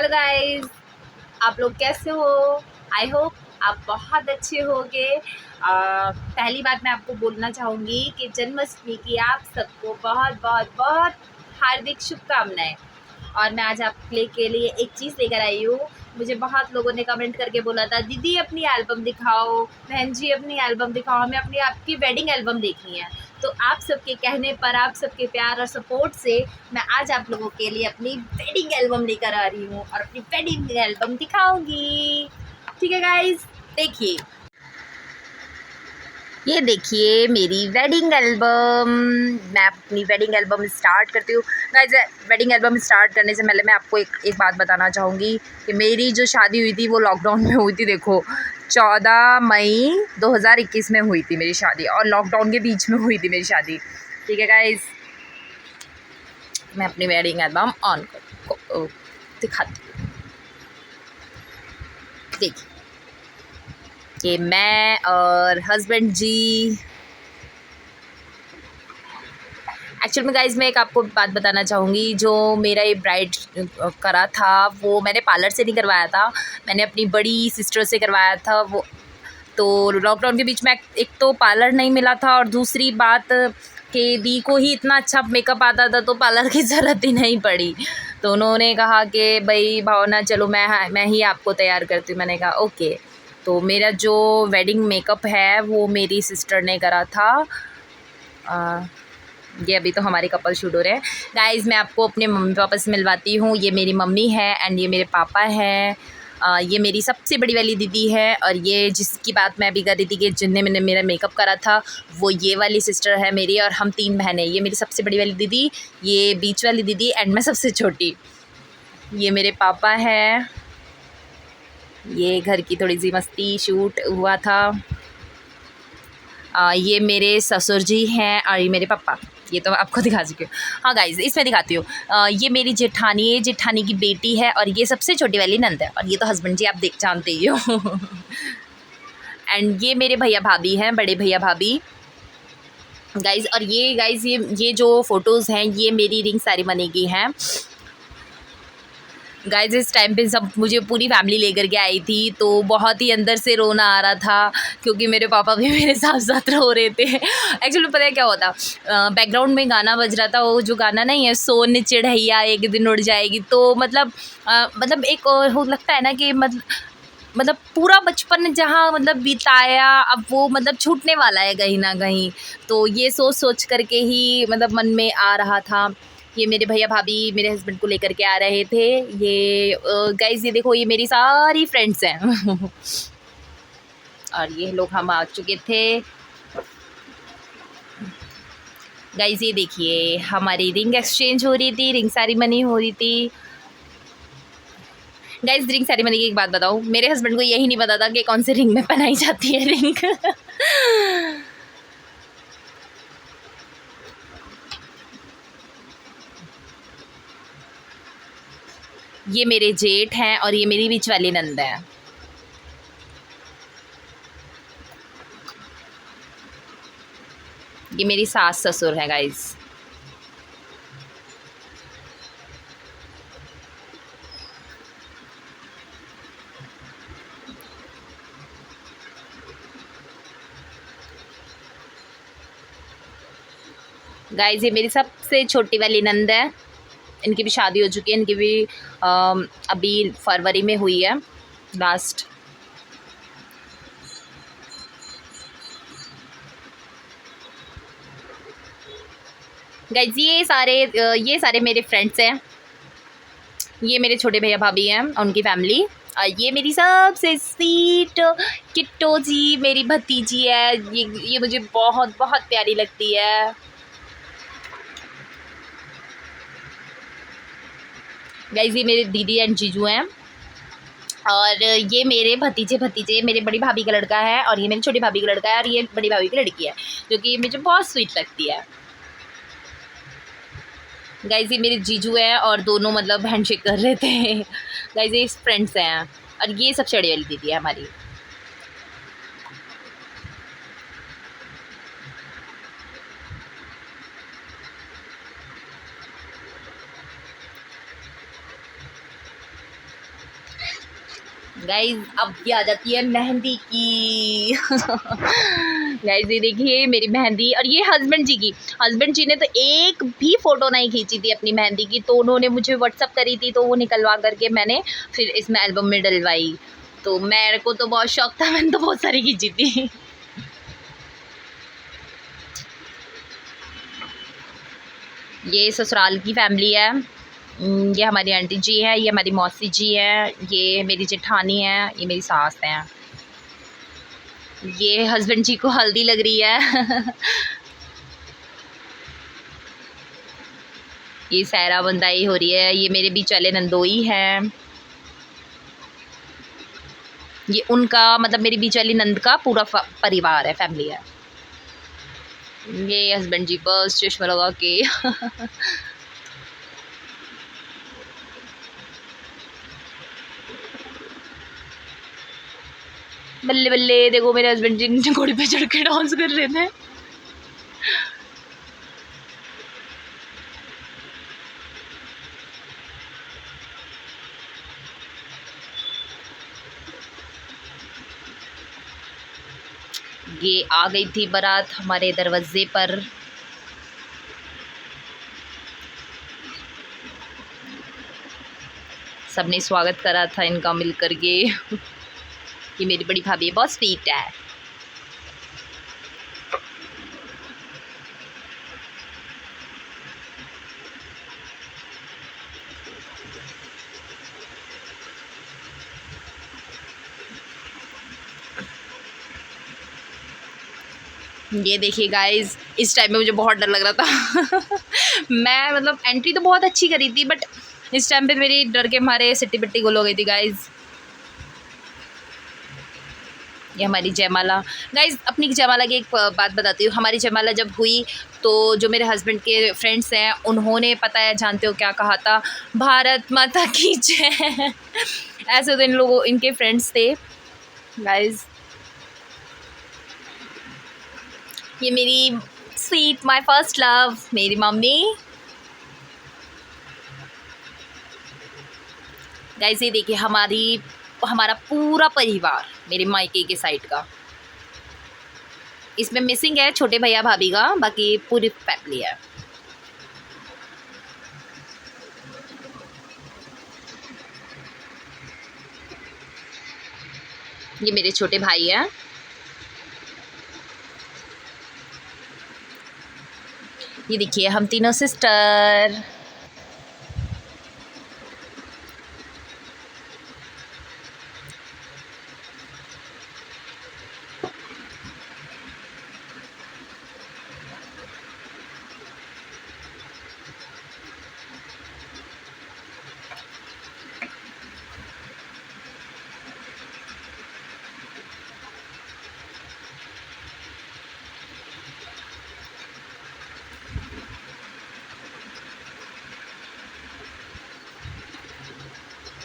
Hello guys, आप लोग कैसे हो? आई होप आप बहुत अच्छे होगे। पहली बात मैं आपको बोलना चाहूँगी कि जन्माष्टमी की आप सबको बहुत बहुत बहुत हार्दिक शुभकामनाएं। और मैं आज आपके के लिए एक चीज़ लेकर आई हूँ। मुझे बहुत लोगों ने कमेंट करके बोला था, दीदी अपनी एल्बम दिखाओ, बहन जी अपनी एल्बम दिखाओ, हमें अपनी आपकी वेडिंग एल्बम देखनी है। तो आप सबके कहने पर, आप सबके प्यार और सपोर्ट से मैं आज आप लोगों के लिए अपनी वेडिंग एल्बम लेकर आ रही हूँ और अपनी वेडिंग एल्बम दिखाऊंगी। ठीक है गाइज, देखिए, ये देखिए मेरी वेडिंग एल्बम। मैं अपनी वेडिंग एल्बम स्टार्ट करती हूँ गाइज। वेडिंग एल्बम स्टार्ट करने से पहले मैं आपको एक बात बताना चाहूँगी कि मेरी जो शादी हुई थी वो लॉकडाउन में हुई थी। देखो, 14 मई 2021 में हुई थी मेरी शादी, और लॉकडाउन के बीच में हुई थी मेरी शादी। ठीक है गाइज, मैं अपनी वेडिंग एल्बम ऑन कर दिखाती हूँ। देखिए, कि मैं और हस्बैंड जी, एक्चुअल में गाइज मैं एक आपको बात बताना चाहूँगी। जो मेरा ये ब्राइड करा था वो मैंने पार्लर से नहीं करवाया था, मैंने अपनी बड़ी सिस्टर से करवाया था। वो तो लॉकडाउन के बीच में एक तो पार्लर नहीं मिला था, और दूसरी बात कि दी को ही इतना अच्छा मेकअप आता था तो पार्लर की ज़रूरत ही नहीं पड़ी। तो उन्होंने कहा कि भाई भावना चलो मैं ही आपको तैयार करती हूँ। मैंने कहा ओके। तो मेरा जो वेडिंग मेकअप है वो मेरी सिस्टर ने करा था। ये अभी तो हमारे कपल शूट हो रहे हैं गाइज़। मैं आपको अपने मम्मी पापा से मिलवाती हूँ। ये मेरी मम्मी है एंड ये मेरे पापा हैं। ये मेरी सबसे बड़ी वाली दीदी है, और ये जिसकी बात मैं अभी कर रही थी कि जिनने मैंने मेरा मेकअप करा था वो ये वाली सिस्टर है मेरी, और हम 3 बहनें। ये मेरी सबसे बड़ी वाली दीदी, ये बीच वाली दीदी एंड मैं सबसे छोटी। ये मेरे पापा हैं। ये घर की थोड़ी सी मस्ती शूट हुआ था। ये मेरे ससुर जी हैं और ये मेरे पापा। ये तो आपको दिखा चुकी हूँ। हाँ गाइज़, इसमें दिखाती हूँ। ये मेरी जेठानी है, जेठानी की बेटी है, और ये सबसे छोटी वाली नंद है, और ये तो हस्बैंड जी आप जानते ही हो। एंड ये मेरे भैया भाभी हैं, बड़े भैया भाभी गाइज़। और ये गाइज़ ये जो फ़ोटोज़ हैं ये मेरी रिंग सेरेमनी की हैं गाइज। इस टाइम पे सब मुझे पूरी फैमिली लेकर के आई थी, तो बहुत ही अंदर से रोना आ रहा था, क्योंकि मेरे पापा भी मेरे साथ साथ रो रहे थे। एक्चुअली पता है क्या होता, बैकग्राउंड में गाना बज रहा था, वो जो गाना नहीं है, सोन चिढ़ैया एक दिन उड़ जाएगी। तो मतलब एक हो लगता है ना कि मतलब पूरा बचपन जहाँ मतलब बिताया, अब वो मतलब छूटने वाला है कहीं ना कहीं। तो ये सोच सोच करके ही मतलब मन में आ रहा था। ये मेरे भैया भाभी मेरे हस्बैंड को लेकर के आ रहे थे। ये गाइस, ये देखो, ये मेरी सारी फ्रेंड्स हैं। और ये लोग हम आ चुके थे गाइस। ये देखिए, हमारी रिंग एक्सचेंज हो रही थी, रिंग सेरेमनी हो रही थी गाइस। रिंग सेरेमनी की एक बात बताऊँ, मेरे हस्बैंड को यही नहीं पता था कि कौन से रिंग में पहनाई जाती है रिंग। ये मेरे जेठ हैं और ये मेरी बीच वाली नंद है। ये मेरी सास ससुर है गाइस। गाइस, ये मेरी सबसे छोटी वाली नंद है। इनकी भी शादी हो चुकी है, इनकी भी अभी फरवरी में हुई है लास्ट। गाइस, ये सारे मेरे फ्रेंड्स हैं। ये मेरे छोटे भैया भाभी हैं, उनकी फैमिली। ये मेरी सबसे स्वीट किट्टो जी, मेरी भतीजी है। ये मुझे बहुत बहुत प्यारी लगती है। गाइस, ये मेरे दीदी एंड जीजू हैं। और ये मेरे भतीजे, मेरे बड़ी भाभी का लड़का है, और ये मेरी छोटी भाभी का लड़का है, और ये बड़ी भाभी की लड़की है, जो कि मुझे बहुत स्वीट लगती है। गाइस, ये मेरे जीजू हैं, और दोनों मतलब हैंडशेक कर रहे थे। गाइस, ये फ्रेंड्स हैं, और ये सबसे बड़ी वाली दीदी है हमारी। गाइज अब ये आ जाती है मेहंदी की। गाइज ये देखिए मेरी मेहंदी, और ये हस्बैंड जी की। हस्बैंड जी ने तो एक भी फ़ोटो नहीं खींची थी अपनी मेहंदी की, तो उन्होंने मुझे व्हाट्सअप करी थी, तो वो निकलवा करके मैंने फिर इसमें एल्बम में डलवाई। तो मेरे को तो बहुत शौक था, मैंने तो बहुत सारी खींची थी। ये ससुराल की फैमिली है। ये हमारी आंटी जी हैं, ये हमारी मौसी जी हैं, ये मेरी जेठानी है, ये मेरी सास हैं। ये हस्बैंड जी को हल्दी लग रही है। ये सहरा बंदाई हो रही है। ये मेरे बीच वाले नंदोई हैं। ये उनका मतलब मेरी बीच वाली नंद का पूरा परिवार है, फैमिली है। ये हस्बैंड जी बस चश्मा लगा के। बल्ले बल्ले, देखो मेरे हस्बैंड जी घोड़ी पे चढ़ के डांस कर रहे थे। ये आ गई थी बारात हमारे दरवाजे पर। सबने स्वागत करा था इनका मिल करके। ये मेरी बड़ी भाभी है, बहुत स्वीट है। ये देखिए गाइस, इस टाइम में मुझे बहुत डर लग रहा था। मैं मतलब एंट्री तो बहुत अच्छी करी थी, बट इस टाइम पे मेरी डर के मारे सिट्टी पिट्टी गुल हो गई थी गाइस। ये हमारी जयमाला। गाइस अपनी जयमाला की एक बात बताती हूँ। हमारी जयमाला जब हुई तो जो मेरे हस्बैंड के फ्रेंड्स हैं उन्होंने, पता है जानते हो क्या कहा था? भारत माता की जय। ऐसे तो इन लोगों, इनके फ्रेंड्स थे गाइस। ये मेरी स्वीट माय फर्स्ट लव, मेरी मम्मी। गाइस ये देखिए हमारा पूरा परिवार मेरे मायके के साइड का। इसमें मिसिंग है छोटे भैया भाभी का, बाकी पूरी फैमिली है। ये मेरे छोटे भाई हैं। ये देखिए हम तीनों सिस्टर।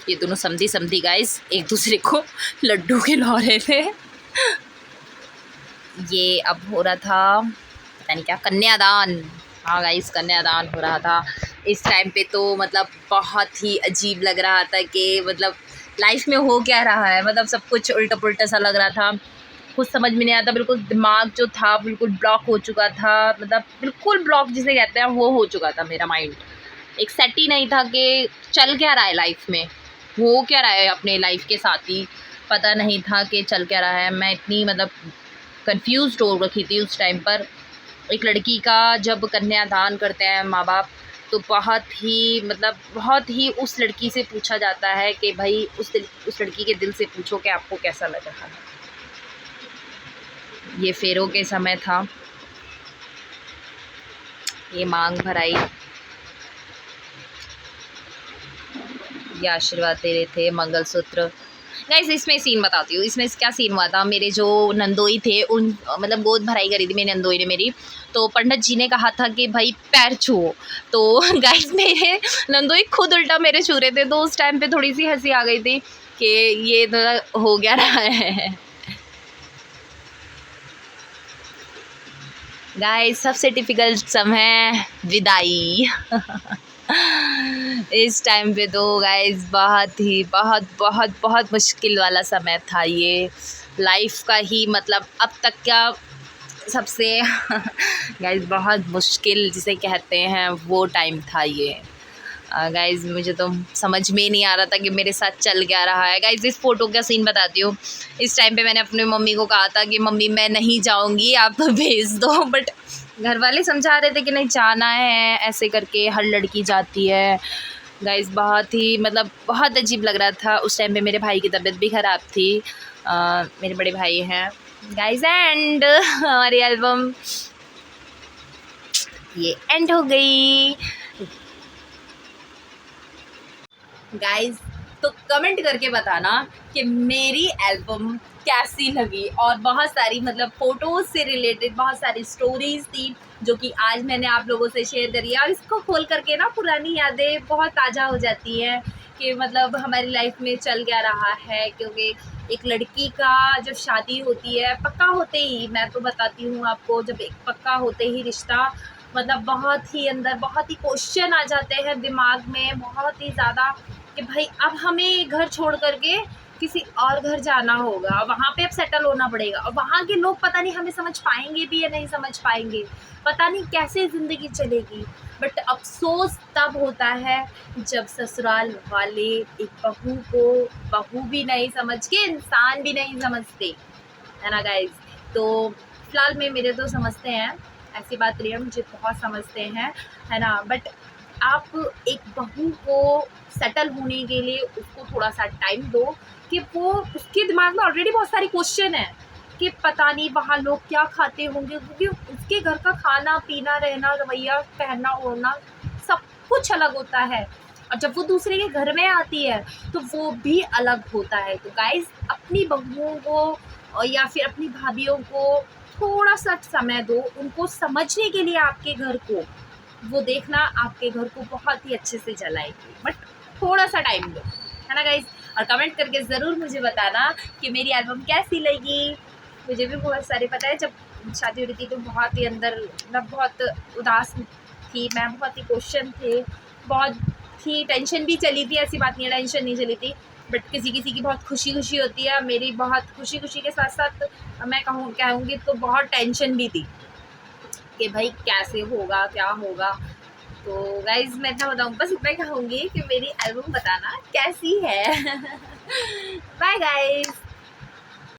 ये दोनों समधी समधी गाइस एक दूसरे को लड्डू खिला रहे थे। ये अब हो रहा था पता नहीं क्या, कन्यादान। हाँ गाइस कन्यादान हो रहा था। इस टाइम पे तो मतलब बहुत ही अजीब लग रहा था कि मतलब लाइफ में हो क्या रहा है, मतलब सब कुछ उल्टा पुल्टा सा लग रहा था। कुछ समझ में नहीं आता, बिल्कुल दिमाग जो था बिल्कुल ब्लॉक हो चुका था। मतलब बिल्कुल ब्लॉक जिसे कहते हैं वो हो चुका था मेरा माइंड। एक सेट ही नहीं था कि चल क्या रहा है लाइफ में, हो क्या रहा है अपने लाइफ के साथ ही, पता नहीं था कि चल क्या रहा है। मैं इतनी मतलब कंफ्यूज्ड हो रखी थी उस टाइम पर। एक लड़की का जब कन्यादान करते हैं माँ बाप, तो बहुत ही उस लड़की से पूछा जाता है कि भाई उस लड़की के दिल से पूछो कि आपको कैसा लग रहा है। ये फेरों के समय था। ये मांग भराई, ये आशीर्वाद दे रहे थे, मंगलसूत्र। गाइस इसमें सीन बताती हूँ, इसमें क्या सीन हुआ था। मेरे जो नंदोई थे उन मतलब गोद भराई करी थी मेरी नंदोई ने मेरी, तो पंडित जी ने कहा था कि भाई पैर छुओ। तो गाइस मेरे नंदोई खुद उल्टा मेरे छू रहे थे, तो उस टाइम पे थोड़ी सी हंसी आ गई थी कि ये तो हो क्या रहा है। गाइस सबसे टिपिकल समय विदाई। इस टाइम पे तो गाइस बहुत ही बहुत बहुत बहुत मुश्किल वाला समय था ये, लाइफ का ही मतलब अब तक का सबसे गाइस बहुत मुश्किल जिसे कहते हैं वो टाइम था ये। गाइस मुझे तो समझ में नहीं आ रहा था कि मेरे साथ चल क्या रहा है। गाइस इस फ़ोटो का सीन बताती हूँ। इस टाइम पे मैंने अपनी मम्मी को कहा था कि मम्मी मैं नहीं जाऊँगी, आप भेज दो, बट घर वाले समझा रहे थे कि नहीं जाना है, ऐसे करके हर लड़की जाती है। गाइस बहुत ही मतलब बहुत अजीब लग रहा था उस टाइम पे। मेरे भाई की तबीयत भी ख़राब थी। मेरे बड़े भाई हैं गाइस। एंड हमारी एल्बम ये एंड हो गई गाइस। तो कमेंट करके बताना कि मेरी एल्बम कैसी लगी, और बहुत सारी मतलब फ़ोटोज़ से रिलेटेड बहुत सारी स्टोरीज़ थी जो कि आज मैंने आप लोगों से शेयर करी है। और इसको खोल करके ना पुरानी यादें बहुत ताज़ा हो जाती हैं कि मतलब हमारी लाइफ में चल क्या रहा है। क्योंकि एक लड़की का जब शादी होती है पक्का होते ही, मैं तो बताती हूँ आपको, जब एक पक्का होते ही रिश्ता मतलब बहुत ही अंदर बहुत ही क्वेश्चन आ जाते हैं दिमाग में बहुत ही ज़्यादा कि भाई अब हमें घर छोड़ करके किसी और घर जाना होगा, वहाँ पे अब सेटल होना पड़ेगा, और वहाँ के लोग पता नहीं हमें समझ पाएंगे भी या नहीं समझ पाएंगे, पता नहीं कैसे ज़िंदगी चलेगी। बट अफसोस तब होता है जब ससुराल वाले एक बहू को बहू भी नहीं समझ के इंसान भी नहीं समझते, है ना गाइज। तो फिलहाल में मेरे तो समझते हैं, ऐसी बात नहीं है, मुझे बहुत समझते हैं, है ना। बट आप एक बहू को सेटल होने के लिए उसको थोड़ा सा टाइम दो कि वो उसके दिमाग में ऑलरेडी बहुत सारी क्वेश्चन है कि पता नहीं वहाँ लोग क्या खाते होंगे, क्योंकि उसके घर का खाना पीना रहना रवैया पहनना ओढ़ना सब कुछ अलग होता है, और जब वो दूसरे के घर में आती है तो वो भी अलग होता है। तो गाइज अपनी बहुओं को और या फिर अपनी भाभीियों को थोड़ा सा समय दो, उनको समझने के लिए आपके घर को, वो देखना आपके घर को बहुत ही अच्छे से जलाएगी, बट थोड़ा सा टाइम दो, है ना गाइज। और कमेंट करके ज़रूर मुझे बताना कि मेरी एल्बम कैसी लगी। मुझे भी बहुत सारे पता है, जब शादी हो रही थी तो बहुत ही अंदर मतलब बहुत उदास थी मैं, बहुत ही क्वेश्चन थे, बहुत ही टेंशन भी चली थी, ऐसी बात नहीं है टेंशन नहीं चली थी, बट किसी किसी की बहुत खुशी खुशी होती है, मेरी बहुत खुशी खुशी के साथ साथ मैं कहूँगी तो बहुत टेंशन भी थी कि भाई कैसे होगा क्या होगा। तो गाइज मैं क्या बताऊँ, बस इतना कहूँगी कि मेरी एल्बम बताना कैसी है। Bye guys.